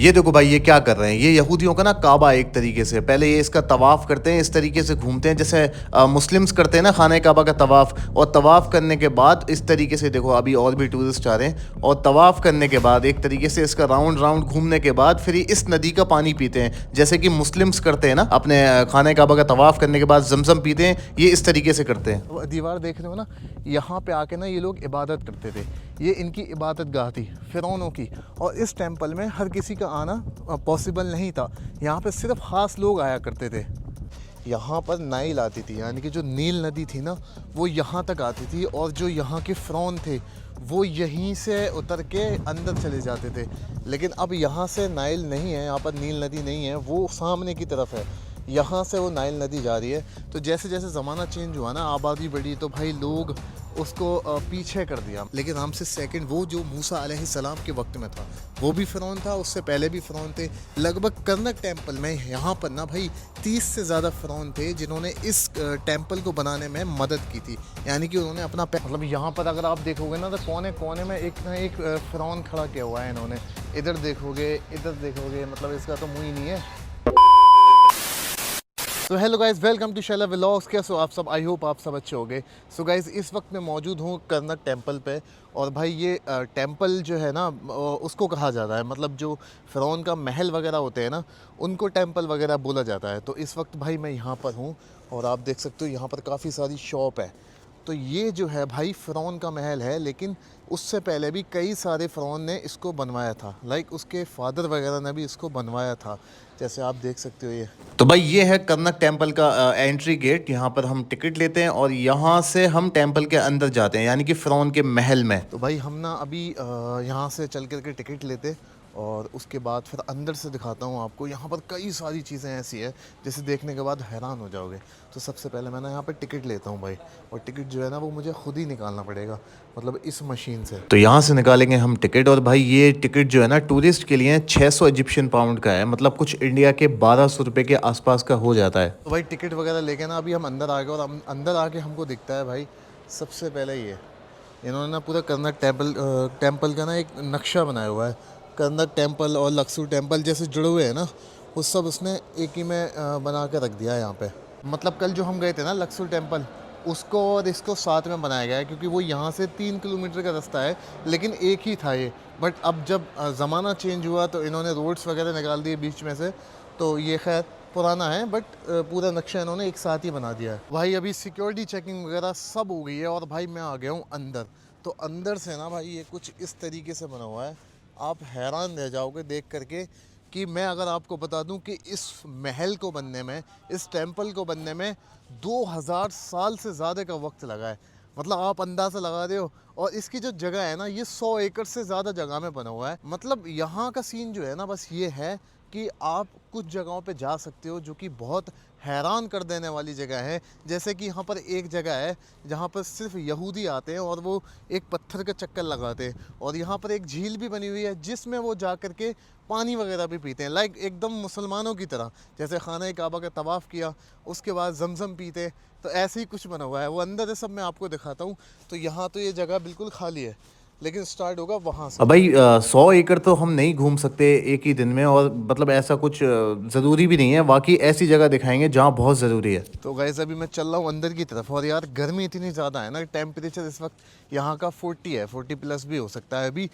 ये देखो भाई ये क्या कर रहे हैं, ये यहूदियों का ना काबा एक तरीके से। पहले ये इसका तवाफ़ करते हैं, इस तरीके से घूमते हैं जैसे मुस्लिम्स करते हैं ना खाने काबा का तवाफ़। और तवाफ़ करने के बाद इस तरीके से देखो अभी और भी टूरिस्ट आ रहे हैं, और तवाफ़ करने के बाद एक तरीके से इसका राउंड राउंड घूमने के बाद फिर ये इस नदी का पानी पीते हैं जैसे कि मुस्लिम्स करते हैं ना अपने खाने काबा का तवाफ़ करने के बाद जमजम पीते हैं, ये इस तरीके से करते हैं। वो दीवार देख रहे हो ना, यहाँ पे आके ना ये लोग इबादत करते थे। ये इनकी इबादत गाह थी फ़िरौनों की। और इस टेंपल में हर किसी का आना पॉसिबल नहीं था, यहाँ पे सिर्फ ख़ास लोग आया करते थे। यहाँ पर नाइल आती थी, यानी कि जो नील नदी थी ना वो यहाँ तक आती थी, और जो यहाँ के फ़िरौन थे वो यहीं से उतर के अंदर चले जाते थे। लेकिन अब यहाँ से नाइल नहीं है, यहाँ पर नील नदी नहीं है, वो सामने की तरफ है, यहाँ से वो नाइल नदी जा रही है। तो जैसे जैसे ज़माना चेंज हुआ ना, आबादी बढ़ी, तो भाई लोग उसको पीछे कर दिया। लेकिन रामसेस सेकंड वो जो मूसा अलैहिस्सलाम के वक्त में था वो भी फ़िरौन था, उससे पहले भी फ़िरौन थे। लगभग कर्नक टेंपल में यहाँ पर ना भाई 30 से ज़्यादा फ़िरौन थे जिन्होंने इस टेंपल को बनाने में मदद की थी। यानी कि उन्होंने अपना मतलब यहाँ पर अगर आप देखोगे ना तो कोने कोने में एक ना एक फ़िरौन खड़ा किया हुआ है इन्होंने। इधर देखोगे मतलब इसका तो मुँह ही नहीं है। तो hello guys, welcome to Shaila vlogs. कैसे हो आप सब? आई होप आप सब अच्छे होंगे। सो गाइस, इस वक्त मैं मौजूद हूँ कर्नक टेंपल पे। और भाई ये टेंपल जो है ना उसको कहा जाता है, मतलब जो फ़िरौन का महल वगैरह होते हैं ना उनको टेंपल वगैरह बोला जाता है। तो इस वक्त भाई मैं यहाँ पर हूँ और आप देख सकते हो यहाँ पर काफ़ी सारी शॉप है। तो ये जो है भाई फ़िरौन का महल है, लेकिन उससे पहले भी कई सारे फ़िरौन ने इसको बनवाया था। लाइक उसके फादर वगैरह ने भी इसको बनवाया था, जैसे आप देख सकते हो ये। तो भाई ये है कर्नक टेंपल का एंट्री गेट। यहाँ पर हम टिकट लेते हैं और यहाँ से हम टेंपल के अंदर जाते हैं, यानी कि फ़िरौन के महल में। तो भाई हम ना अभी यहाँ से चल कर के टिकट लेते और उसके बाद फिर अंदर से दिखाता हूँ आपको। यहाँ पर कई सारी चीज़ें ऐसी है जैसे देखने के बाद हैरान हो जाओगे। तो सबसे पहले मैं ना यहाँ पर टिकट लेता हूँ भाई, और टिकट जो है ना वो मुझे खुद ही निकालना पड़ेगा, मतलब इस मशीन से। तो यहाँ से निकालेंगे हम टिकट। और भाई ये टिकट जो है ना टूरिस्ट के लिए 600 इजिप्शियन पाउंड का है, मतलब कुछ इंडिया के 1200 रुपये के आसपास का हो जाता है। तो भाई टिकट वगैरह लेके ना अभी हम अंदर आ गए, और अंदर आके हमको दिखता है भाई सबसे पहले ये इन्होंने ना पूरा कर्नक टेंपल का ना एक नक्शा बनाया हुआ है। कर्नक टेंपल और लक्सू टेंपल जैसे जुड़े हुए हैं ना, वो सब उसने एक ही में बना के रख दिया है यहाँ पे। मतलब कल जो हम गए थे ना लक्सू टेंपल, उसको और इसको साथ में बनाया गया है, क्योंकि वो यहाँ से 3 किलोमीटर का रास्ता है, लेकिन एक ही था ये। बट अब जब ज़माना चेंज हुआ तो इन्होंने रोड्स वगैरह निकाल दिए बीच में से। तो ये खैर पुराना है, बट पूरा नक्शा इन्होंने एक साथ ही बना दिया है। भाई अभी सिक्योरिटी चेकिंग वगैरह सब हो गई है, और भाई मैं आ गया हूँ अंदर। तो अंदर से ना भाई ये कुछ इस तरीके से बना हुआ है, आप हैरान रह जाओगे देख करके। कि मैं अगर आपको बता दूं कि इस महल को बनने में, इस टेंपल को बनने में 2000 साल से ज़्यादा का वक्त लगा है। मतलब आप अंदाज़ा लगा रहे हो। और इसकी जो जगह है ना, ये 100 एकड़ से ज़्यादा जगह में बना हुआ है। मतलब यहाँ का सीन जो है ना, बस ये है कि आप कुछ जगहों पे जा सकते हो जो कि बहुत हैरान कर देने वाली जगह है। जैसे कि यहाँ पर एक जगह है जहाँ पर सिर्फ यहूदी आते हैं और वो एक पत्थर का चक्कर लगाते हैं, और यहाँ पर एक झील भी बनी हुई है जिसमें वो जा कर के पानी वगैरह भी पीते हैं, लाइक एकदम मुसलमानों की तरह। जैसे खाना काबा का तवाफ़ किया, उसके बाद जमजम पीते, तो ऐसे ही कुछ बना हुआ है। वो अंदर है, सब मैं आपको दिखाता हूँ। तो यहाँ तो ये जगह बिल्कुल खाली है, लेकिन स्टार्ट होगा वहाँ से। अब भाई 100 एकड़ तो हम नहीं घूम सकते एक ही दिन में, और मतलब ऐसा कुछ ज़रूरी भी नहीं है। बाकी ऐसी जगह दिखाएंगे जहाँ बहुत ज़रूरी है। तो गाइस अभी मैं चल रहा हूँ अंदर की तरफ, और यार गर्मी इतनी ज़्यादा है ना, टेम्परेचर इस वक्त यहाँ का 40 है, 40 प्लस भी हो सकता है अभी।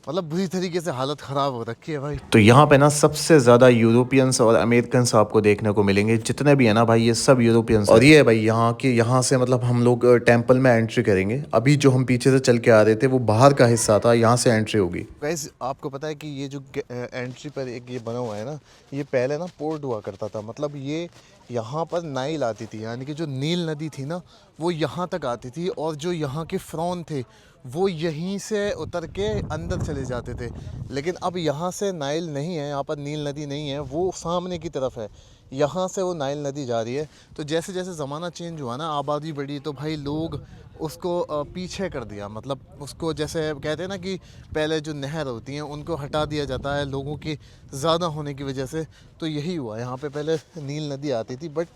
मतलब बुरी तरीके से हालत ख़राब हो रखी है भाई। तो यहाँ पे ना सबसे ज़्यादा यूरोपियंस और अमेरिकन्स आपको देखने को मिलेंगे। जितने भी है ना भाई ये सब यूरोपियंस। और ये है भाई यहाँ के, यहाँ से मतलब हम लोग टेंपल में एंट्री करेंगे। अभी जो हम पीछे से चल के आ रहे थे वो बाहर का हिस्सा था, यहाँ से एंट्री होगी। गाइस आपको पता है कि ये जो एंट्री पर एक ये बना हुआ है ना, ये पहले ना पोर्ट हुआ करता था। मतलब ये यहाँ पर नाइल आती थी, यानी कि जो नील नदी थी ना वो यहाँ तक आती थी, और जो यहाँ के फ़िरौन थे वो यहीं से उतर के अंदर चले जाते थे। लेकिन अब यहाँ से नाइल नहीं है, यहाँ पर नील नदी नहीं है, वो सामने की तरफ है, यहाँ से वो नाइल नदी जा रही है। तो जैसे जैसे ज़माना चेंज हुआ ना, आबादी बढ़ी, तो भाई लोग उसको पीछे कर दिया। मतलब उसको जैसे कहते हैं ना कि पहले जो नहर होती हैं उनको हटा दिया जाता है लोगों की ज़्यादा होने की वजह से। तो यही हुआ, यहाँ पे पहले नील नदी आती थी, बट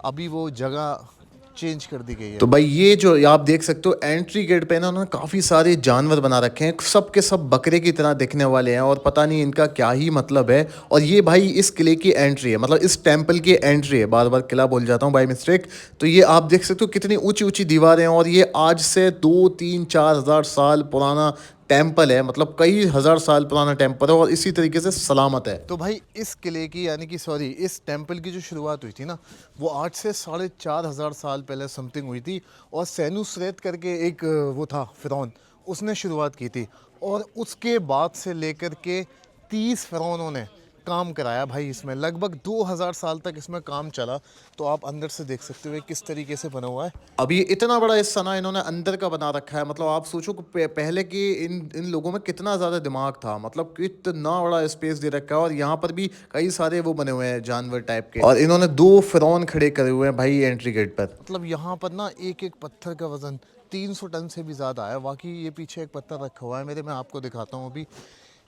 अभी वो जगह चेंज कर दी गई है। तो भाई ये जो आप देख सकते हो एंट्री गेट पे ना उन्होंने काफ़ी सारे जानवर बना रखे हैं, सब के सब बकरे की तरह दिखने वाले हैं और पता नहीं इनका क्या ही मतलब है। और ये भाई इस किले की एंट्री है, मतलब इस टेंपल की एंट्री है, बार बार किला बोल जाता हूँ बाय मिस्टेक। तो ये आप देख सकते हो कितनी ऊंची ऊंची दीवारें हैं और ये आज से 2-3-4 हज़ार साल पुराना टेंपल है, मतलब कई हज़ार साल पुराना टेंपल है और इसी तरीके से सलामत है। तो भाई इस किले की यानी कि सॉरी इस टेंपल की जो शुरुआत हुई थी ना, वो आज से 4,500 साल पहले समथिंग हुई थी। और सेनुसरेत करके एक वो था फिरौन, उसने शुरुआत की थी। और उसके बाद से लेकर के 30 फिरौनों ने काम कराया भाई इसमें, लगभग 2000 साल तक इसमें काम चला। तो आप अंदर से देख सकते हो ये किस तरीके से बना हुआ है। अब ये इतना बड़ा हिस्सा ना इन्होंने अंदर का बना रखा है, मतलब आप सोचो कि पहले के इन लोगों में कितना ज़्यादा दिमाग था, मतलब कितना बड़ा स्पेस दे रखा है। और यहाँ पर भी कई सारे वो बने हुए हैं जानवर टाइप के, और इन्होंने 2 फिरौन खड़े करे हुए हैं भाई एंट्री गेट पर। मतलब यहाँ पर ना एक एक पत्थर का वज़न 300 टन से भी ज़्यादा है। बाकी ये पीछे एक पत्थर रखा हुआ है मेरे, मैं आपको दिखाता हूँ अभी।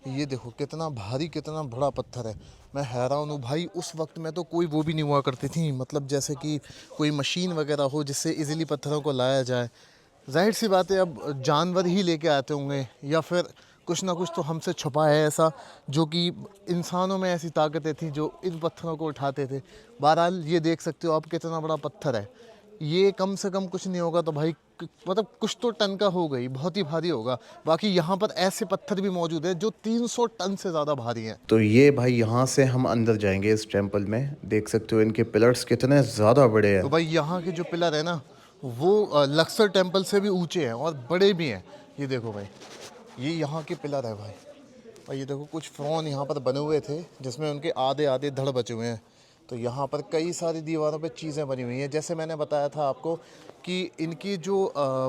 ये देखो कितना भारी, कितना बड़ा पत्थर है। मैं हैरान हूँ भाई, उस वक्त में तो कोई वो भी नहीं हुआ करती थी, मतलब जैसे कि कोई मशीन वगैरह हो जिससे इजीली पत्थरों को लाया जाए। जाहिर सी बात है अब जानवर ही लेके आते होंगे, या फिर कुछ ना कुछ तो हमसे छुपा है ऐसा, जो कि इंसानों में ऐसी ताकतें थी जो इन पत्थरों को उठाते थे। बहरहाल ये देख सकते हो आप कितना बड़ा पत्थर है। ये कम से कम कुछ नहीं होगा तो भाई मतलब कुछ तो टन का हो गई, बहुत ही भारी होगा। बाकी यहाँ पर ऐसे पत्थर भी मौजूद है जो 300 टन से ज़्यादा भारी हैं। तो ये भाई यहाँ से हम अंदर जाएंगे इस टेंपल में, देख सकते हो इनके पिलर्स कितने ज़्यादा बड़े हैं। तो भाई यहाँ के जो पिलर है ना, वो लक्सर टेम्पल से भी ऊंचे हैं और बड़े भी हैं। ये देखो भाई, ये यहाँ के पिलर है भाई। और ये देखो कुछ फ़्रॉन यहाँ पर बने हुए थे जिसमें उनके आधे आधे धड़ बचे हुए हैं। तो यहाँ पर कई सारी दीवारों पे चीज़ें बनी हुई हैं। जैसे मैंने बताया था आपको कि इनकी जो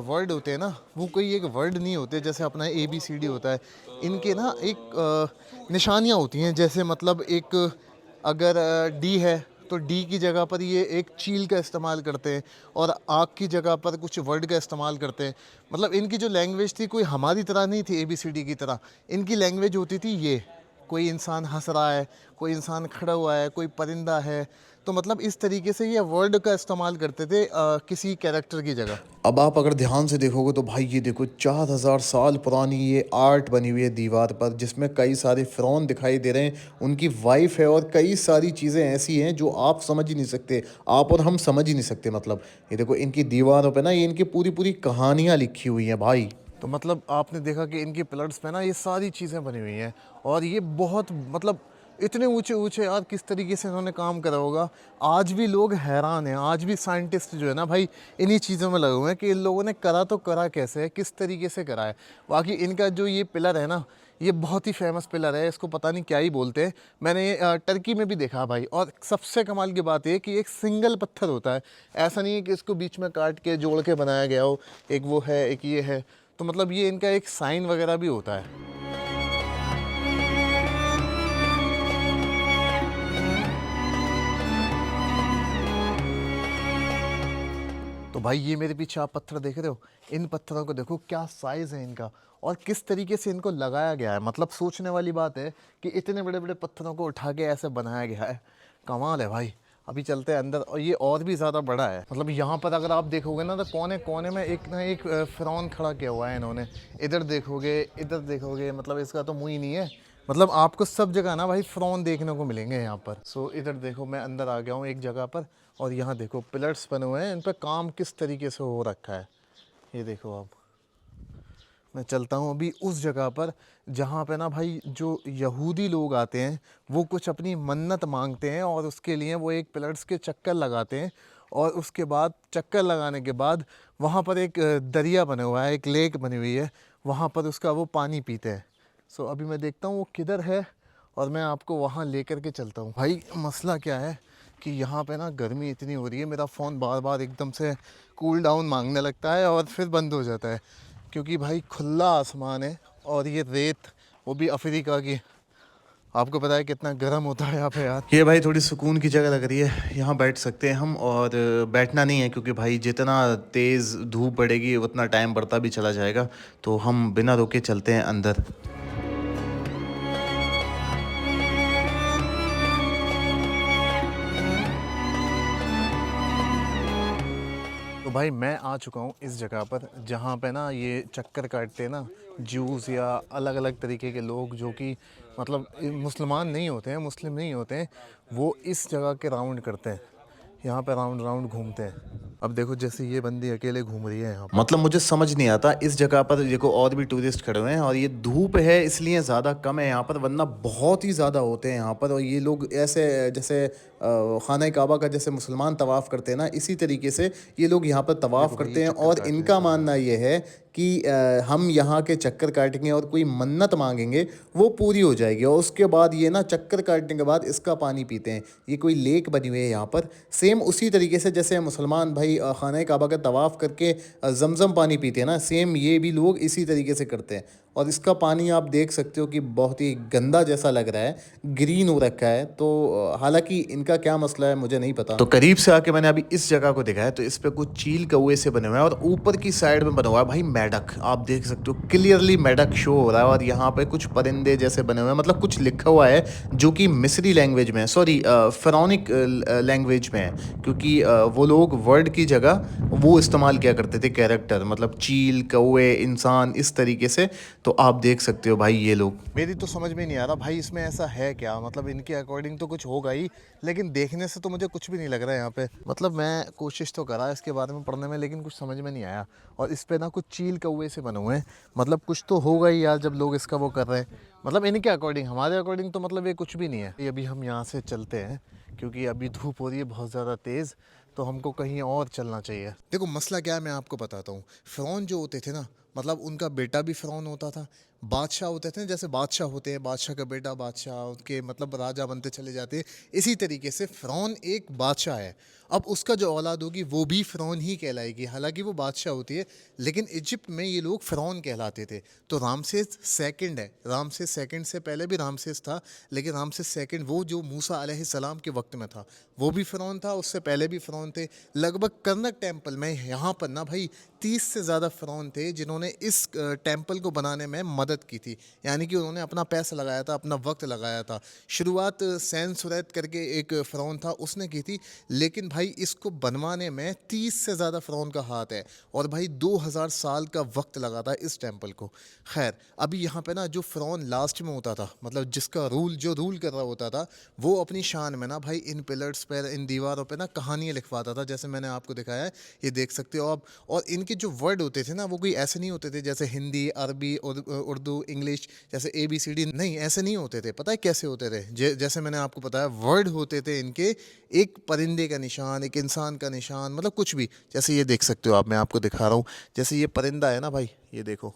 वर्ड होते हैं ना, वो कोई एक वर्ड नहीं होते जैसे अपना ABCD होता है। इनके ना एक निशानियाँ होती हैं, जैसे मतलब एक अगर D है तो डी की जगह पर ये एक चील का इस्तेमाल करते हैं, और आग की जगह पर कुछ वर्ड का इस्तेमाल करते हैं। मतलब इनकी जो लैंग्वेज थी कोई हमारी तरह नहीं थी ABCD की तरह। इनकी लैंग्वेज होती थी ये, कोई इंसान हंस रहा है, कोई इंसान खड़ा हुआ है, कोई परिंदा है, तो मतलब इस तरीके से ये वर्ड का इस्तेमाल करते थे किसी कैरेक्टर की जगह। अब आप अगर ध्यान से देखोगे तो भाई ये देखो 4,000 साल पुरानी ये आर्ट बनी हुई है दीवार पर, जिसमें कई सारे फिरौन दिखाई दे रहे हैं, उनकी वाइफ है और कई सारी चीज़ें ऐसी हैं जो आप समझ ही नहीं सकते, आप और हम समझ ही नहीं सकते। मतलब ये देखो इनकी दीवारों पे ना ये इनकी पूरी पूरी कहानियाँ लिखी हुई हैं भाई। तो मतलब आपने देखा कि इनके पिलर्स पे ना ये सारी चीज़ें बनी हुई हैं, और ये बहुत मतलब इतने ऊंचे ऊंचे यार, किस तरीके से इन्होंने काम करा होगा। आज भी लोग हैरान हैं, आज भी साइंटिस्ट जो है ना भाई इन्हीं चीज़ों में लगे हुए हैं कि इन लोगों ने करा तो करा कैसे है, किस तरीके से करा है। बाकी इनका जो ये पिलर है ना, ये बहुत ही फेमस पिलर है, इसको पता नहीं क्या ही बोलते हैं। मैंने टर्की में भी देखा भाई, और सबसे कमाल की बात ये कि एक सिंगल पत्थर होता है, ऐसा नहीं है कि इसको बीच में काट के जोड़ के बनाया गया हो। एक वो है, एक ये है, तो मतलब ये इनका एक साइन वगैरह भी होता है। तो भाई ये मेरे पीछे आप पत्थर देख रहे हो, इन पत्थरों को देखो क्या साइज़ है इनका, और किस तरीके से इनको लगाया गया है। मतलब सोचने वाली बात है कि इतने बड़े बड़े पत्थरों को उठा के ऐसे बनाया गया है, कमाल है भाई। अभी चलते हैं अंदर, और ये और भी ज़्यादा बड़ा है। मतलब यहाँ पर अगर आप देखोगे ना, तो कोने कोने में एक ना एक फिरौन खड़ा किया हुआ है इन्होंने। इधर देखोगे, मतलब इसका तो मुँह ही नहीं है। मतलब आपको सब जगह ना भाई फिरौन देखने को मिलेंगे यहाँ पर। सो इधर देखो, मैं अंदर आ गया हूँ एक जगह पर, और यहाँ देखो पिलर्स बने हुए हैं, इन पर काम किस तरीके से हो रखा है। ये देखो आप, मैं चलता हूँ अभी उस जगह पर जहाँ पे ना भाई जो यहूदी लोग आते हैं वो कुछ अपनी मन्नत मांगते हैं, और उसके लिए वो एक पिलर्स के चक्कर लगाते हैं, और उसके बाद चक्कर लगाने के बाद वहाँ पर एक दरिया बना हुआ है, एक लेक बनी हुई है, वहाँ पर उसका वो पानी पीते हैं। सो अभी मैं देखता हूँ वो किधर है, और मैं आपको वहाँ लेकर के चलता हूँ। भाई मसला क्या है कि यहाँ पे ना गर्मी इतनी हो रही है, मेरा फ़ोन बार बार एकदम से कूल डाउन मांगने लगता है और फिर बंद हो जाता है, क्योंकि भाई खुला आसमान है और ये रेत, वो भी अफ्रीका की। आपको पता है कितना गर्म होता है यहाँ पे यार। ये भाई थोड़ी सुकून की जगह लग रही है, यहाँ बैठ सकते हैं हम, और बैठना नहीं है क्योंकि भाई जितना तेज़ धूप पड़ेगी उतना टाइम बढ़ता भी चला जाएगा। तो हम बिना रोके चलते हैं अंदर। तो भाई मैं आ चुका हूँ इस जगह पर जहाँ पे ना ये चक्कर काटते हैं ना ज्यूज़ या अलग अलग तरीके के लोग जो कि मतलब मुसलमान नहीं होते हैं, मुस्लिम नहीं होते हैं, वो इस जगह के राउंड करते हैं, यहाँ पे राउंड राउंड घूमते हैं। अब देखो जैसे ये बंदी अकेले घूम रही है यहाँ पर। मतलब मुझे समझ नहीं आता, इस जगह पर देखो और भी टूरिस्ट खड़े हुए हैं और ये धूप है इसलिए ज़्यादा कम है यहाँ पर, वरना बहुत ही ज़्यादा होते हैं यहाँ पर। और ये लोग ऐसे जैसे खाना काबा का जैसे मुसलमान तवाफ़ करते हैं ना, इसी तरीके से ये लोग यहाँ पर तवाफ़ देखो भाई ये करते हैं। चक्कर और काट रहे हैं इनका सारे। मानना ये है कि हम यहाँ के चक्कर काटेंगे और कोई मन्नत मांगेंगे वो पूरी हो जाएगी, और उसके बाद ये ना चक्कर काटने के बाद इसका पानी पीते हैं। ये कोई लेक बनी हुई है यहाँ पर, सेम उसी तरीके से जैसे मुसलमान भाई खाना काबा का तवाफ़ करके जमज़म पानी पीते हैं ना, सेम ये भी लोग इसी तरीके से करते हैं। और इसका पानी आप देख सकते हो कि बहुत ही गंदा जैसा लग रहा है, ग्रीन हो रखा है। तो हालांकि इनका क्या मसला है मुझे नहीं पता। तो करीब से आके मैंने अभी इस जगह को देखा है, तो इस पे कुछ चील कौए से बने हुए हैं और ऊपर की साइड में बना हुआ है भाई मेढक। आप देख सकते हो क्लियरली मेढक शो हो रहा है, और यहाँ पे कुछ परिंदे जैसे बने हुए हैं, मतलब कुछ लिखा हुआ है जो कि मिस्री लैंग्वेज में है, सॉरी फ़िरौनिक लैंग्वेज में है, क्योंकि वो लोग वर्ड की जगह वो इस्तेमाल किया करते थे कैरेक्टर, मतलब चील कौए इंसान इस तरीके से। तो आप देख सकते हो भाई ये लोग। मेरी तो समझ में नहीं आ रहा भाई इसमें ऐसा है क्या, मतलब इनके अकॉर्डिंग तो कुछ होगा ही, लेकिन देखने से तो मुझे कुछ भी नहीं लग रहा है यहाँ पे। मतलब मैं कोशिश तो करा इसके बारे में पढ़ने में, लेकिन कुछ समझ में नहीं आया। और इस पे ना कुछ चील कौए से बने हुए हैं, मतलब कुछ तो होगा ही यार जब लोग इसका वो कर रहे हैं। मतलब इनके अकॉर्डिंग, हमारे अकॉर्डिंग तो मतलब ये कुछ भी नहीं है। अभी हम यहाँ से चलते हैं क्योंकि अभी धूप हो रही है बहुत ज़्यादा तेज़, तो हमको कहीं और चलना चाहिए। देखो मसला क्या है मैं आपको बताता हूँ। फ़िरौन जो होते थे ना, मतलब उनका बेटा भी फ़िरौन होता था, बादशाह होते थे, जैसे बादशाह होते हैं, बादशाह का बेटा बादशाह, उनके मतलब राजा बनते चले जाते हैं। इसी तरीके से फ़िरौन एक बादशाह है। अब उसका जो औलाद होगी वो भी फ़िरौन ही कहलाएगी, हालांकि वो बादशाह होती है, लेकिन इजिप्ट में ये लोग फ़िरौन कहलाते थे। तो रामसेस सेकंड है, रामसेस सेकंड से पहले भी रामसेस था, लेकिन रामसेस सेकंड वो जो मूसा अलैहिस्सलाम के वक्त में था, वो भी फ़िरौन था, उससे पहले भी फ़िरौन थे। लगभग कर्नक टेम्पल में यहाँ पर ना भाई 30 से ज़्यादा फ़िरौन थे जिन्होंने इस टेम्पल को बनाने में मदद की थी, यानी कि उन्होंने अपना पैसा लगाया था, अपना वक्त लगाया था। शुरुआत सैन सुरैत करके एक फ़िरौन था उसने की थी, लेकिन भाई इसको बनवाने में 30 से ज़्यादा फ़िरौन का हाथ है, और भाई 2000 साल का वक्त लगा था इस टेम्पल को। खैर अभी यहाँ पे ना जो फ़िरौन लास्ट में होता था, मतलब जिसका जो रूल कर रहा होता था, वो अपनी शान में ना भाई इन पिलर्स पर, इन दीवारों पर ना कहानियाँ लिखवाता था, जैसे मैंने आपको दिखाया है, ये देख सकते हो आप। और इनके जो वर्ड होते थे ना वो कोई ऐसे नहीं होते थे जैसे हिंदी, अरबी, उर्दू, इंग्लिश, जैसे ABCD, नहीं ऐसे नहीं होते थे। पता है कैसे होते थे? जैसे मैंने आपको बताया, वर्ड होते थे इनके, एक परिंदे का निशान, एक इंसान का निशान, मतलब कुछ भी। जैसे ये देख सकते हो आप, मैं आपको दिखा रहा हूँ, जैसे ये परिंदा है ना भाई, ये देखो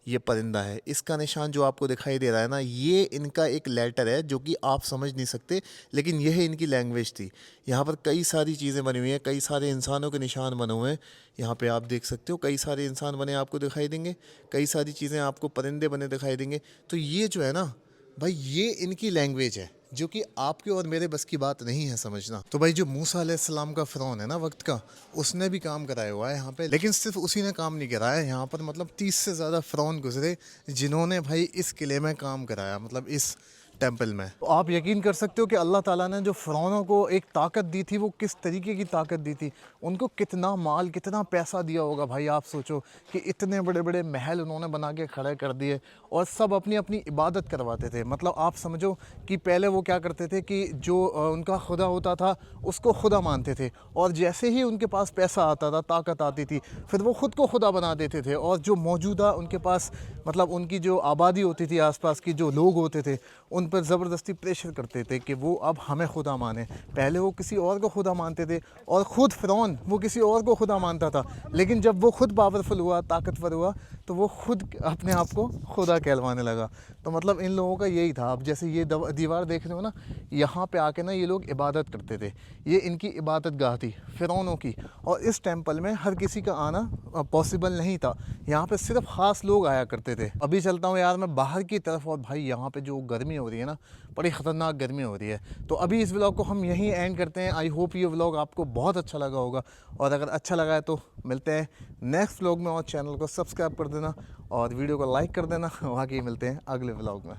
ये परिंदा है, इसका निशान जो आपको दिखाई दे रहा है ना, ये इनका एक लेटर है जो कि आप समझ नहीं सकते, लेकिन यह इनकी लैंग्वेज थी। यहाँ पर कई सारी चीज़ें बनी हुई हैं, कई सारे इंसानों के निशान बने हुए हैं। यहाँ पे आप देख सकते हो कई सारे इंसान बने आपको दिखाई देंगे, कई सारी चीज़ें आपको परिंदे बने दिखाई देंगे। तो ये जो है ना भाई, ये इनकी लैंग्वेज है, जो कि आपके और मेरे बस की बात नहीं है समझना। तो भाई जो मूसा अलैहिस्सलाम का फ़िरौन है ना वक्त का, उसने भी काम कराया हुआ है यहाँ पे, लेकिन सिर्फ उसी ने काम नहीं कराया यहाँ पर, मतलब 30 से ज़्यादा फ़िरौन गुजरे जिन्होंने भाई इस किले में काम कराया, मतलब इस टेम्पल में। तो आप यकीन कर सकते हो कि अल्लाह ताला ने जो फ़िरौनों को एक ताकत दी थी, वो किस तरीके की ताकत दी थी। उनको कितना माल, कितना पैसा दिया होगा भाई। आप सोचो कि इतने बड़े बड़े महल उन्होंने बना के खड़े कर दिए, और सब अपनी अपनी इबादत करवाते थे। मतलब आप समझो कि पहले वो क्या करते थे कि जो उनका खुदा होता था उसको खुदा मानते थे, और जैसे ही उनके पास पैसा आता था, ताकत आती थी, फिर वो ख़ुद को खुदा बना देते थे। और जो मौजूदा उनके पास, मतलब उनकी जो आबादी होती थी, आसपास की जो लोग होते थे, उन पर ज़बरदस्ती प्रेशर करते थे कि वो अब हमें खुदा माने। पहले वो किसी और को खुदा मानते थे, और ख़ुद फ़िरौन वो किसी और को खुदा मानता था, लेकिन जब वो ख़ुद पावरफुल हुआ, ताकतवर हुआ, तो वो ख़ुद अपने आप को खुदा कहलवाने लगा। तो मतलब इन लोगों का यही था। अब जैसे ये दीवार देख रहे हो ना, यहाँ पे आके ना ये लोग इबादत करते थे, ये इनकी इबादत गाह थी फ़िरौनों की। और इस टेम्पल में हर किसी का आना पॉसिबल नहीं था, यहाँ पे सिर्फ ख़ास लोग आया करते थे। अभी चलता हूँ यार मैं बाहर की तरफ, और भाई यहाँ पे जो गर्मी हो रही है ना, बड़ी ख़तरनाक गर्मी हो रही है। तो अभी इस व्लॉग को हम यहीं एंड करते हैं। आई होप ये व्लॉग आपको बहुत अच्छा लगा होगा, और अगर अच्छा लगा है तो मिलते हैं नेक्स्ट व्लॉग में, और चैनल को सब्सक्राइब कर देना और वीडियो को लाइक कर देना। बाकी मिलते हैं अगले व्लॉग में।